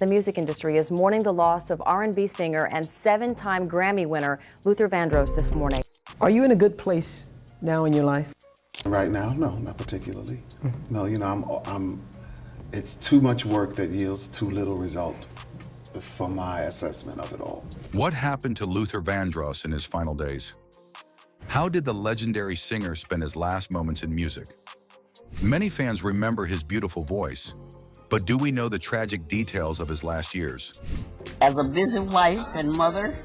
The music industry is mourning the loss of R&B singer and 7-time Grammy winner Luther Vandross this morning. Are you in a good place now in your life? Right now, no, not particularly. No, you know, it's too much work that yields too little result for my assessment of it all. What happened to Luther Vandross in his final days? How did the legendary singer spend his last moments in music? Many fans remember his beautiful voice, but do we know the tragic details of his last years? As a busy wife and mother,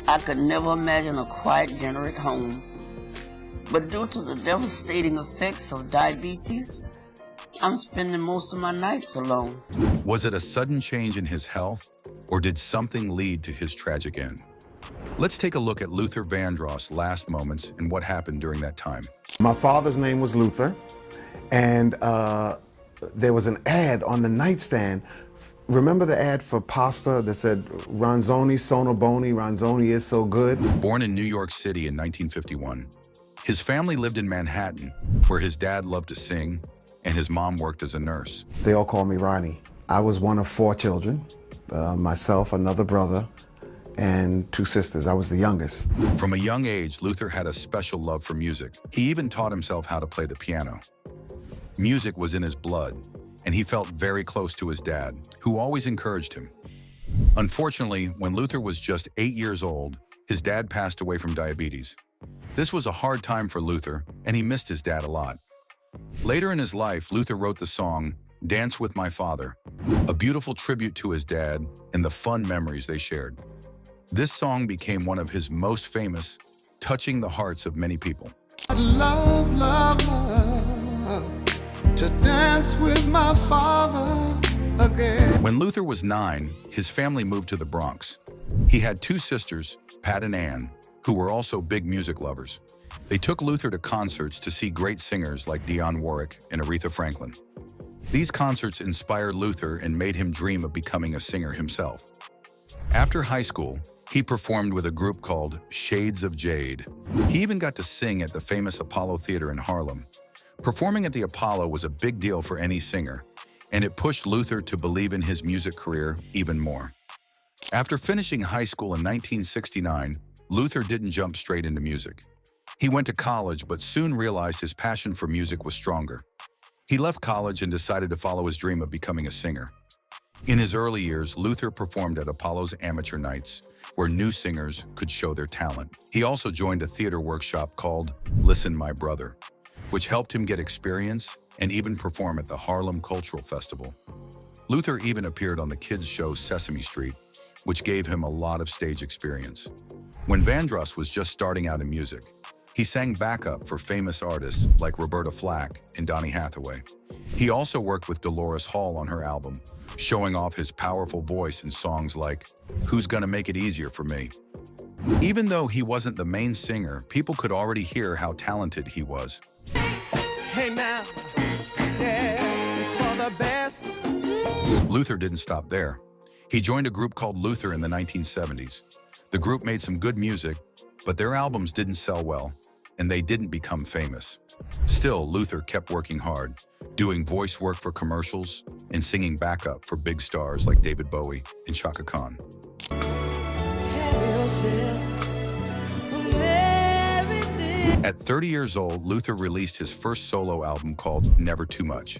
I could never imagine a quiet dinner at home. But due to the devastating effects of diabetes, I'm spending most of my nights alone. Was it a sudden change in his health, or did something lead to his tragic end? Let's take a look at Luther Vandross' last moments and what happened during that time. My father's name was Luther, and there was an ad on the nightstand. Remember the ad for pasta that said, Ronzoni sono boni, Ronzoni is so good? Born in New York City in 1951, his family lived in Manhattan, where his dad loved to sing and his mom worked as a nurse. They all called me Ronnie. I was one of 4 children, myself, another brother, and 2 sisters. I was the youngest. From a young age, Luther had a special love for music. He even taught himself how to play the piano. Music was in his blood, and he felt very close to his dad, who always encouraged him. Unfortunately, when Luther was just 8 years old, his dad passed away from diabetes. This was a hard time for Luther, and he missed his dad a lot. Later in his life, Luther wrote the song, Dance with My Father, a beautiful tribute to his dad and the fun memories they shared. This song became one of his most famous, touching the hearts of many people. Love, love, love, to dance with my father again. When Luther was 9, his family moved to the Bronx. He had 2 sisters, Pat and Ann, who were also big music lovers. They took Luther to concerts to see great singers like Dionne Warwick and Aretha Franklin. These concerts inspired Luther and made him dream of becoming a singer himself. After high school, he performed with a group called Shades of Jade. He even got to sing at the famous Apollo Theater in Harlem. Performing at the Apollo was a big deal for any singer, and it pushed Luther to believe in his music career even more. After finishing high school in 1969, Luther didn't jump straight into music. He went to college, but soon realized his passion for music was stronger. He left college and decided to follow his dream of becoming a singer. In his early years, Luther performed at Apollo's amateur nights, where new singers could show their talent. He also joined a theater workshop called Listen My Brother, which helped him get experience and even perform at the Harlem Cultural Festival. Luther even appeared on the kids' show Sesame Street, which gave him a lot of stage experience. When Vandross was just starting out in music, he sang backup for famous artists like Roberta Flack and Donny Hathaway. He also worked with Dolores Hall on her album, showing off his powerful voice in songs like Who's Gonna Make It Easier for Me? Even though he wasn't the main singer, people could already hear how talented he was. Hey now, yeah, it's for the best. Luther didn't stop there. He joined a group called Luther in the 1970s. The group made some good music, but their albums didn't sell well, and they didn't become famous. Still, Luther kept working hard, doing voice work for commercials and singing backup for big stars like David Bowie and Chaka Khan. At 30 years old, Luther released his first solo album called Never Too Much.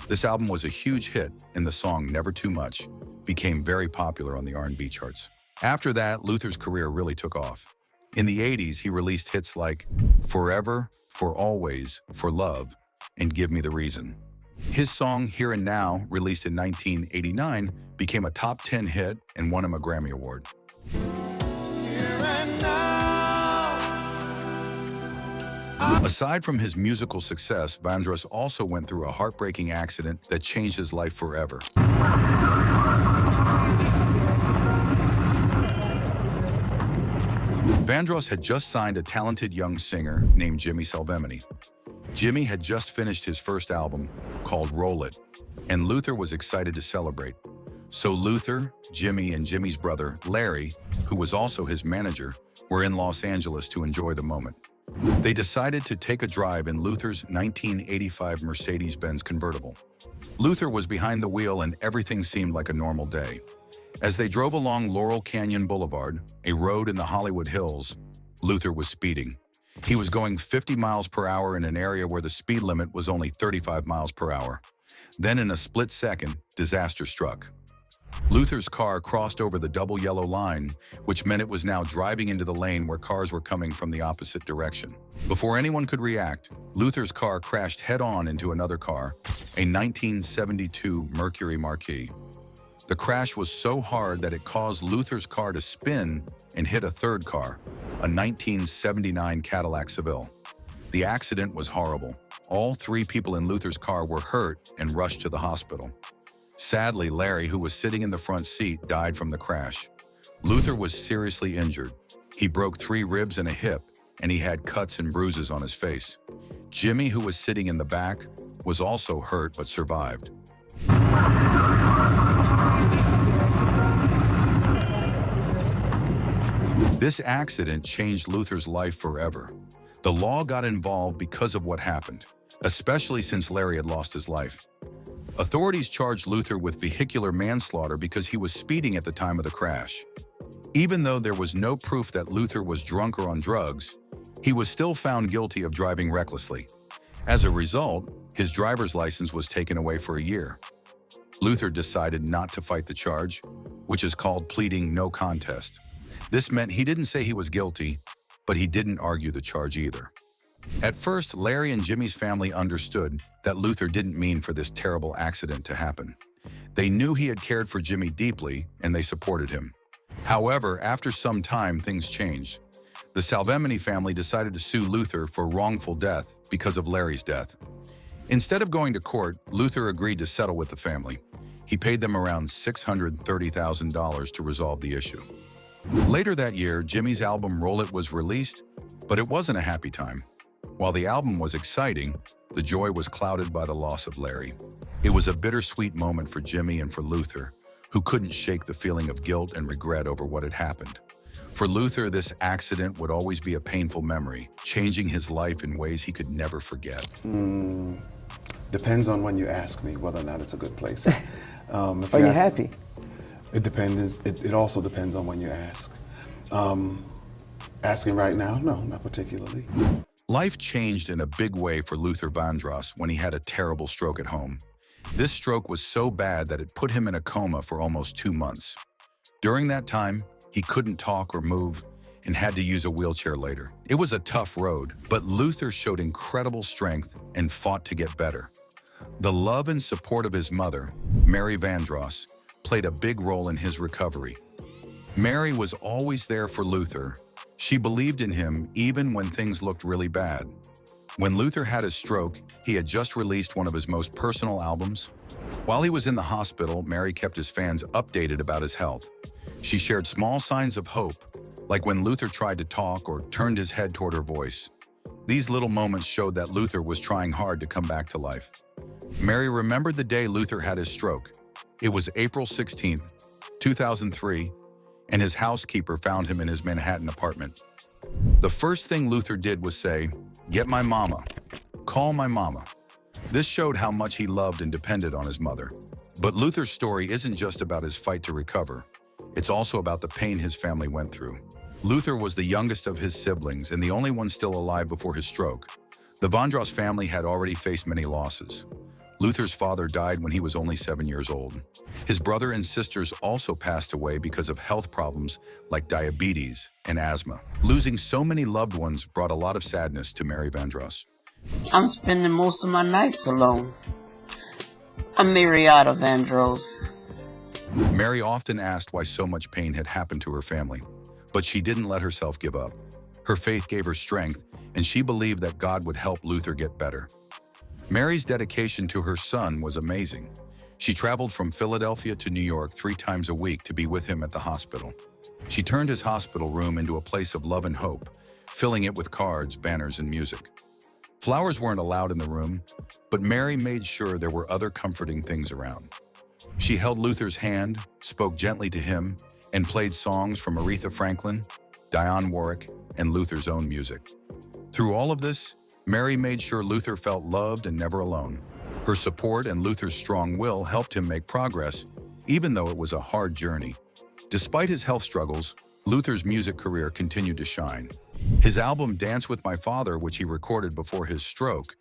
This album was a huge hit, and the song Never Too Much became very popular on the R&B charts. After that, Luther's career really took off. In the 80s, he released hits like Forever, For Always, For Love, and Give Me the Reason. His song Here and Now, released in 1989, became a top 10 hit and won him a Grammy Award. Aside from his musical success, Vandross also went through a heartbreaking accident that changed his life forever. Vandross had just signed a talented young singer named Jimmy Salvemini. Jimmy had just finished his first album, called Roll It, and Luther was excited to celebrate. So Luther, Jimmy, and Jimmy's brother, Larry, who was also his manager, were in Los Angeles to enjoy the moment. They decided to take a drive in Luther's 1985 Mercedes-Benz convertible. Luther was behind the wheel and everything seemed like a normal day. As they drove along Laurel Canyon Boulevard, a road in the Hollywood Hills, Luther was speeding. He was going 50 miles per hour in an area where the speed limit was only 35 miles per hour. Then in a split second, disaster struck. Luther's car crossed over the double yellow line, which meant it was now driving into the lane where cars were coming from the opposite direction. Before anyone could react, Luther's car crashed head-on into another car, a 1972 Mercury Marquis. The crash was so hard that it caused Luther's car to spin and hit a third car, a 1979 Cadillac Seville. The accident was horrible. All three people in Luther's car were hurt and rushed to the hospital. Sadly, Larry, who was sitting in the front seat, died from the crash. Luther was seriously injured. He broke 3 ribs and a hip, and he had cuts and bruises on his face. Jimmy, who was sitting in the back, was also hurt but survived. This accident changed Luther's life forever. The law got involved because of what happened, especially since Larry had lost his life. Authorities charged Luther with vehicular manslaughter because he was speeding at the time of the crash. Even though there was no proof that Luther was drunk or on drugs, he was still found guilty of driving recklessly. As a result, his driver's license was taken away for a year. Luther decided not to fight the charge, which is called pleading no contest. This meant he didn't say he was guilty, but he didn't argue the charge either. At first, Larry and Jimmy's family understood that Luther didn't mean for this terrible accident to happen. They knew he had cared for Jimmy deeply, and they supported him. However, after some time, things changed. The Salvemini family decided to sue Luther for wrongful death because of Larry's death. Instead of going to court, Luther agreed to settle with the family. He paid them around $630,000 to resolve the issue. Later that year, Jimmy's album Roll It was released, but it wasn't a happy time. While the album was exciting, the joy was clouded by the loss of Larry. It was a bittersweet moment for Jimmy and for Luther, who couldn't shake the feeling of guilt and regret over what had happened. For Luther, this accident would always be a painful memory, changing his life in ways he could never forget. Depends on when you ask me whether or not it's a good place. Are you happy? It depends. It also depends on when you ask. Asking right now? No, not particularly. Life changed in a big way for Luther Vandross when he had a terrible stroke at home. This stroke was so bad that it put him in a coma for almost 2 months. During that time, he couldn't talk or move and had to use a wheelchair later. It was a tough road, but Luther showed incredible strength and fought to get better. The love and support of his mother, Mary Vandross, played a big role in his recovery. Mary was always there for Luther. She believed in him even when things looked really bad. When Luther had his stroke, he had just released one of his most personal albums. While he was in the hospital, Mary kept his fans updated about his health. She shared small signs of hope, like when Luther tried to talk or turned his head toward her voice. These little moments showed that Luther was trying hard to come back to life. Mary remembered the day Luther had his stroke. It was April 16th, 2003, and his housekeeper found him in his Manhattan apartment. The first thing Luther did was say, "Get my mama. Call my mama." This showed how much he loved and depended on his mother. But Luther's story isn't just about his fight to recover. It's also about the pain his family went through. Luther was the youngest of his siblings and the only one still alive before his stroke. The Vandross family had already faced many losses. Luther's father died when he was only 7 years old. His brother and sisters also passed away because of health problems like diabetes and asthma. Losing so many loved ones brought a lot of sadness to Mary Vandross. I'm spending most of my nights alone. I'm Marietta Vandross. Mary often asked why so much pain had happened to her family, but she didn't let herself give up. Her faith gave her strength, and she believed that God would help Luther get better. Mary's dedication to her son was amazing. She traveled from Philadelphia to New York 3 times a week to be with him at the hospital. She turned his hospital room into a place of love and hope, filling it with cards, banners, and music. Flowers weren't allowed in the room, but Mary made sure there were other comforting things around. She held Luther's hand, spoke gently to him, and played songs from Aretha Franklin, Dionne Warwick, and Luther's own music. Through all of this, Mary made sure Luther felt loved and never alone. Her support and Luther's strong will helped him make progress, even though it was a hard journey. Despite his health struggles, Luther's music career continued to shine. His album Dance with My Father, which he recorded before his stroke,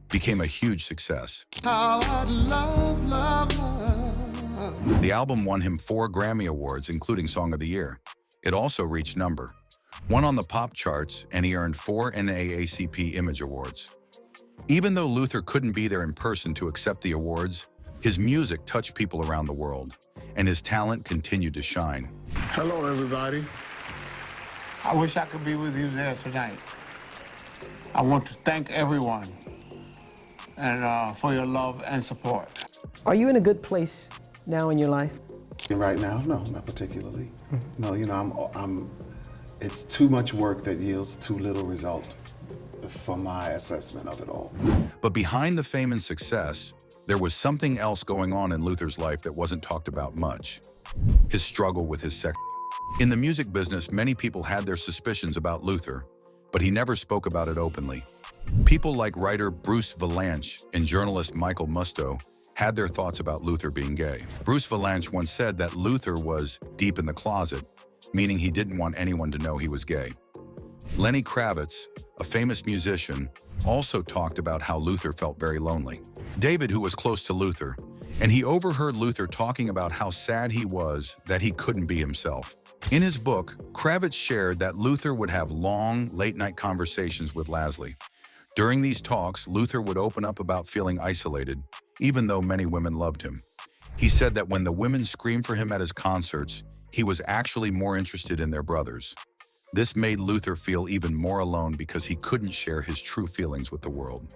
became a huge success. How I'd love, love, love. The album won him 4 Grammy Awards, including Song of the Year. It also reached number 1 on the pop charts, and he earned 4 NAACP Image Awards. Even though Luther couldn't be there in person to accept the awards, his music touched people around the world, and his talent continued to shine. Hello, everybody. I wish I could be with you there tonight. I want to thank everyone and for your love and support. Are you in a good place now in your life? Right now, no, not particularly. No, you know, it's too much work that yields too little result for my assessment of it all. But behind the fame and success, there was something else going on in Luther's life that wasn't talked about much. His struggle with his sex. In the music business, many people had their suspicions about Luther, but he never spoke about it openly. People like writer Bruce Valanche and journalist Michael Musto had their thoughts about Luther being gay. Bruce Valanche once said that Luther was deep in the closet, meaning he didn't want anyone to know he was gay. Lenny Kravitz, a famous musician, also talked about how Luther felt very lonely. David, who was close to Luther, and he overheard Luther talking about how sad he was that he couldn't be himself. In his book, Kravitz shared that Luther would have long, late-night conversations with Leslie. During these talks, Luther would open up about feeling isolated, even though many women loved him. He said that when the women screamed for him at his concerts, he was actually more interested in their brothers. This made Luther feel even more alone because he couldn't share his true feelings with the world.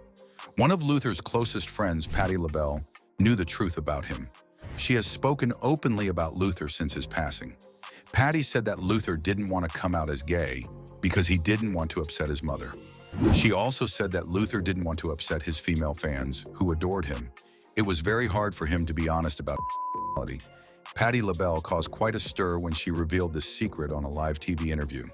One of Luther's closest friends, Patti LaBelle, knew the truth about him. She has spoken openly about Luther since his passing. Patti said that Luther didn't want to come out as gay because he didn't want to upset his mother. She also said that Luther didn't want to upset his female fans, who adored him. It was very hard for him to be honest about sexuality. Patti LaBelle caused quite a stir when she revealed this secret on a live TV interview.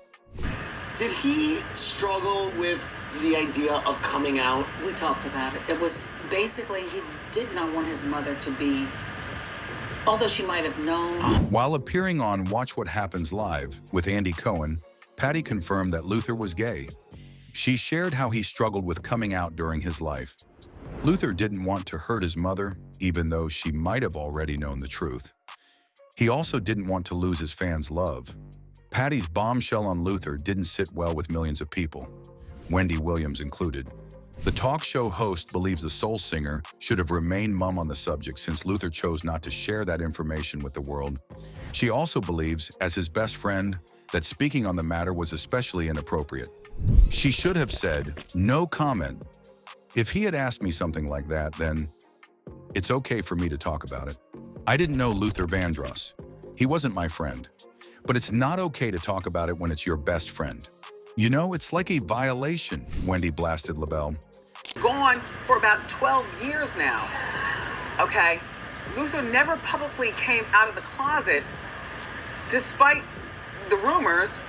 Did he struggle with the idea of coming out? We talked about it. It was basically he did not want his mother to be, although she might have known. While appearing on Watch What Happens Live with Andy Cohen, Patti confirmed that Luther was gay. She shared how he struggled with coming out during his life. Luther didn't want to hurt his mother, even though she might have already known the truth. He also didn't want to lose his fans' love. Patti's bombshell on Luther didn't sit well with millions of people, Wendy Williams included. The talk show host believes the soul singer should have remained mum on the subject since Luther chose not to share that information with the world. She also believes, as his best friend, that speaking on the matter was especially inappropriate. She should have said, "No comment. If he had asked me something like that, then it's okay for me to talk about it. I didn't know Luther Vandross. He wasn't my friend. But it's not okay to talk about it when it's your best friend. You know, it's like a violation," Wendy blasted LaBelle. Gone for about 12 years now, okay? Luther never publicly came out of the closet, despite the rumors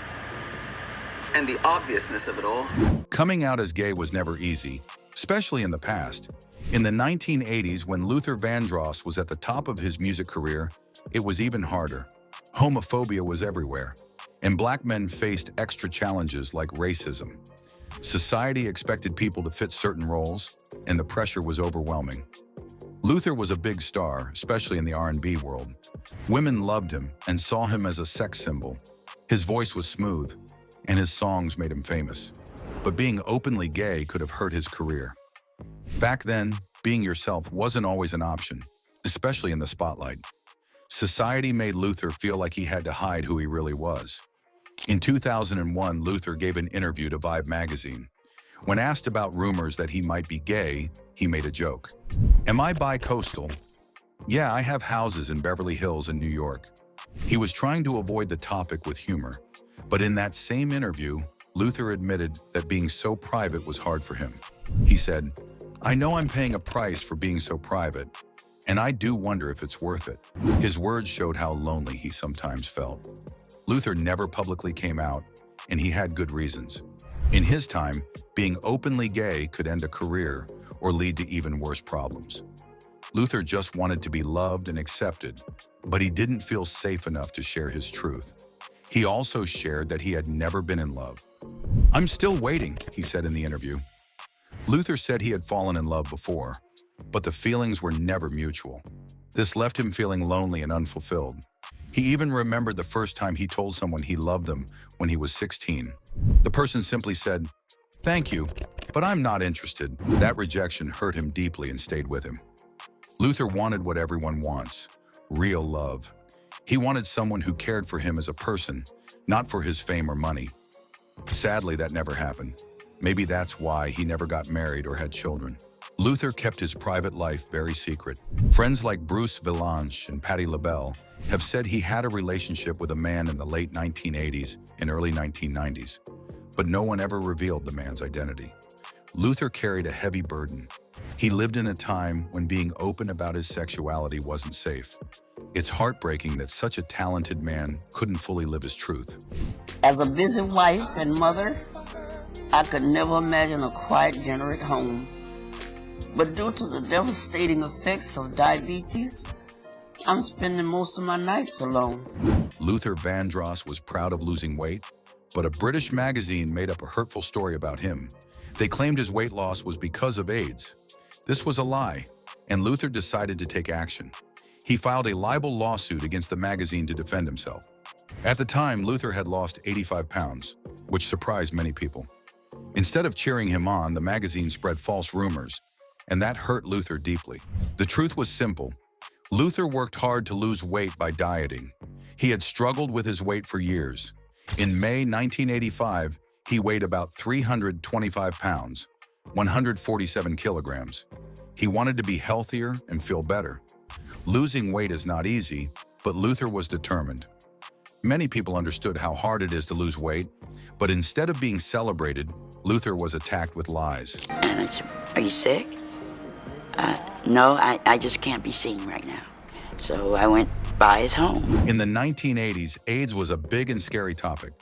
and the obviousness of it all. Coming out as gay was never easy, especially in the past. In the 1980s, when Luther Vandross was at the top of his music career, it was even harder. Homophobia was everywhere, and black men faced extra challenges like racism. Society expected people to fit certain roles, and the pressure was overwhelming. Luther was a big star, especially in the R&B world. Women loved him and saw him as a sex symbol. His voice was smooth, and his songs made him famous. But being openly gay could have hurt his career. Back then, being yourself wasn't always an option, especially in the spotlight. Society made Luther feel like he had to hide who he really was. In 2001, Luther gave an interview to Vibe magazine. When asked about rumors that he might be gay, he made a joke. "Am I bi-coastal? Yeah, I have houses in Beverly Hills in New York." He was trying to avoid the topic with humor, but in that same interview, Luther admitted that being so private was hard for him. He said, "I know I'm paying a price for being so private, and I do wonder if it's worth it." His words showed how lonely he sometimes felt. Luther never publicly came out, and he had good reasons. In his time, Being openly gay could end a career or lead to even worse problems. Luther just wanted to be loved and accepted, but he didn't feel safe enough to share his truth. He also shared that he had never been in love. "I'm still waiting," he said in the interview. Luther said he had fallen in love before, but the feelings were never mutual. This left him feeling lonely and unfulfilled. He even remembered the first time he told someone he loved them when he was 16. The person simply said, "Thank you, but I'm not interested." That rejection hurt him deeply and stayed with him. Luther wanted what everyone wants, real love. He wanted someone who cared for him as a person, not for his fame or money. Sadly, that never happened. Maybe that's why he never got married or had children. Luther kept his private life very secret. Friends like Bruce Vilanch and Patti LaBelle have said he had a relationship with a man in the late 1980s and early 1990s, but no one ever revealed the man's identity. Luther carried a heavy burden. He lived in a time when being open about his sexuality wasn't safe. It's heartbreaking that such a talented man couldn't fully live his truth. As a busy wife and mother, I could never imagine a quiet, generous home. But due to the devastating effects of diabetes, I'm spending most of my nights alone. Luther Vandross was proud of losing weight, but a British magazine made up a hurtful story about him. They claimed his weight loss was because of AIDS. This was a lie, and Luther decided to take action. He filed a libel lawsuit against the magazine to defend himself. At the time, Luther had lost 85 pounds, which surprised many people. Instead of cheering him on, the magazine spread false rumors, and that hurt Luther deeply. The truth was simple. Luther worked hard to lose weight by dieting. He had struggled with his weight for years. In May 1985, he weighed about 325 pounds, 147 kilograms. He wanted to be healthier and feel better. Losing weight is not easy, but Luther was determined. Many people understood how hard it is to lose weight, but instead of being celebrated, Luther was attacked with lies. And I said, "Are you sick?" No, I just can't be seen right now. So I went by his home. In the 1980s, AIDS was a big and scary topic.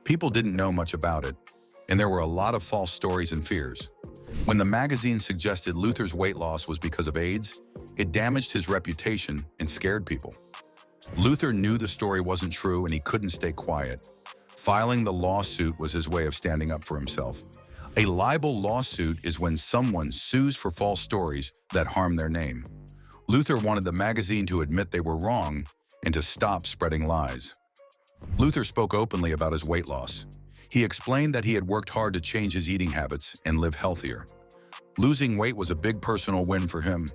People didn't know much about it, and there were a lot of false stories and fears. When the magazine suggested Luther's weight loss was because of AIDS, it damaged his reputation and scared people. Luther knew the story wasn't true and he couldn't stay quiet. Filing the lawsuit was his way of standing up for himself. A libel lawsuit is when someone sues for false stories that harm their name. Luther wanted the magazine to admit they were wrong and to stop spreading lies. Luther spoke openly about his weight loss. He explained that he had worked hard to change his eating habits and live healthier. Losing weight was a big personal win for him.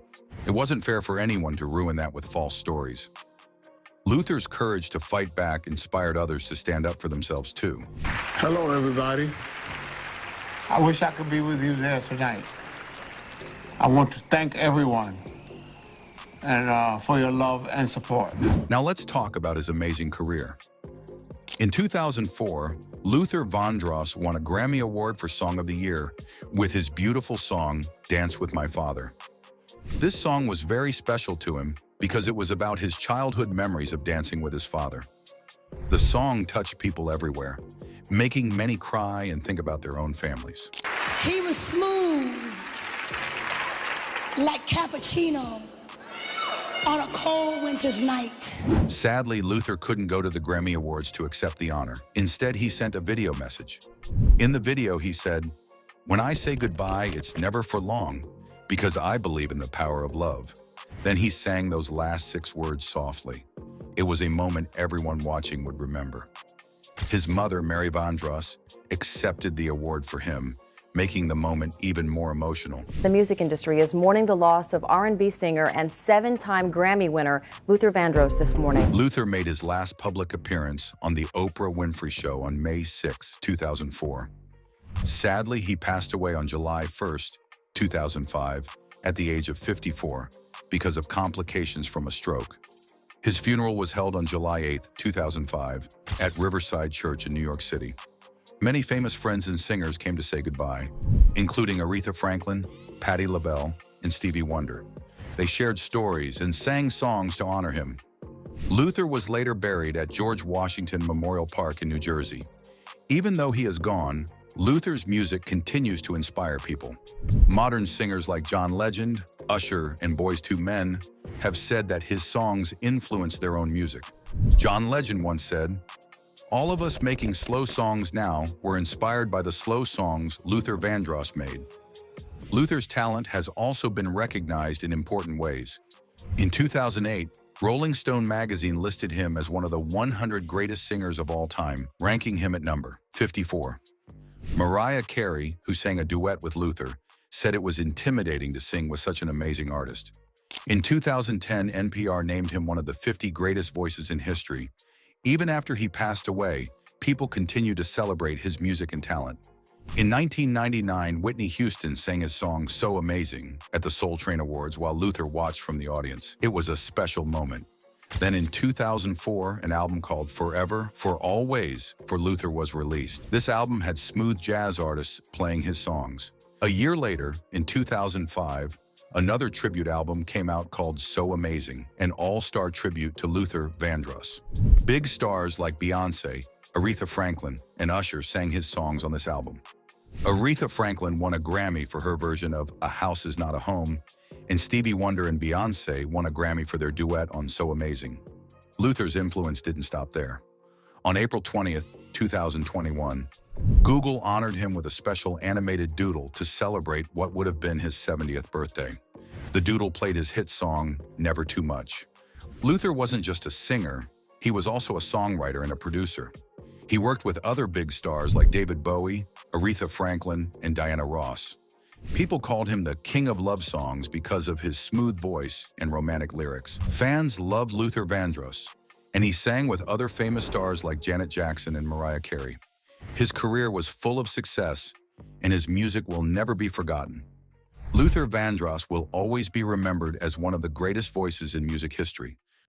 It wasn't fair for anyone to ruin that with false stories. Luther's courage to fight back inspired others to stand up for themselves too. Hello, everybody. I wish I could be with you there tonight. I want to thank everyone and for your love and support. Now let's talk about his amazing career. In 2004, Luther Vandross won a Grammy Award for Song of the Year with his beautiful song, "Dance with My Father." This song was very special to him because it was about his childhood memories of dancing with his father. The song touched people everywhere, making many cry and think about their own families. He was smooth, like cappuccino on a cold winter's night. Sadly, Luther couldn't go to the Grammy Awards to accept the honor. Instead, he sent a video message. In the video, he said, "When I say goodbye, it's never for long, because I believe in the power of love." Then he sang those last 6 words softly. It was a moment everyone watching would remember. His mother, Mary Vandross, accepted the award for him, making the moment even more emotional. The music industry is mourning the loss of R&B singer and 7-time Grammy winner Luther Vandross this morning. Luther made his last public appearance on the Oprah Winfrey Show on May 6, 2004. Sadly, he passed away on July 1st, 2005, at the age of 54, because of complications from a stroke. His funeral was held on July 8, 2005, at Riverside Church in New York City. Many famous friends and singers came to say goodbye, including Aretha Franklin, Patti LaBelle, and Stevie Wonder. They shared stories and sang songs to honor him. Luther was later buried at George Washington Memorial Park in New Jersey. Even though he is gone, Luther's music continues to inspire people. Modern singers like John Legend, Usher, and Boyz II Men have said that his songs influenced their own music. John Legend once said, "All of us making slow songs now were inspired by the slow songs Luther Vandross made." Luther's talent has also been recognized in important ways. In 2008, Rolling Stone magazine listed him as one of the 100 greatest singers of all time, ranking him at number 54. Mariah Carey, who sang a duet with Luther, said it was intimidating to sing with such an amazing artist. In 2010, NPR named him one of the 50 greatest voices in history. Even after he passed away, people continue to celebrate his music and talent. In 1999, Whitney Houston sang his song "So Amazing" at the Soul Train Awards while Luther watched from the audience. It was a special moment. Then in 2004, an album called "Forever, for Always" for Luther was released. This album had smooth jazz artists playing his songs. A year later, in 2005, another tribute album came out called "So Amazing," an all-star tribute to Luther Vandross. Big stars like Beyoncé, Aretha Franklin, and Usher sang his songs on this album. Aretha Franklin won a Grammy for her version of "A House Is Not a Home," and Stevie Wonder and Beyoncé won a Grammy for their duet on "So Amazing." Luther's influence didn't stop there. On April 20th, 2021, Google honored him with a special animated doodle to celebrate what would have been his 70th birthday. The doodle played his hit song, "Never Too Much." Luther wasn't just a singer, he was also a songwriter and a producer. He worked with other big stars like David Bowie, Aretha Franklin, and Diana Ross. People called him the king of love songs because of his smooth voice and romantic lyrics. Fans loved Luther Vandross, and he sang with other famous stars like Janet Jackson and Mariah Carey. His career was full of success, and his music will never be forgotten. Luther Vandross will always be remembered as one of the greatest voices in music history.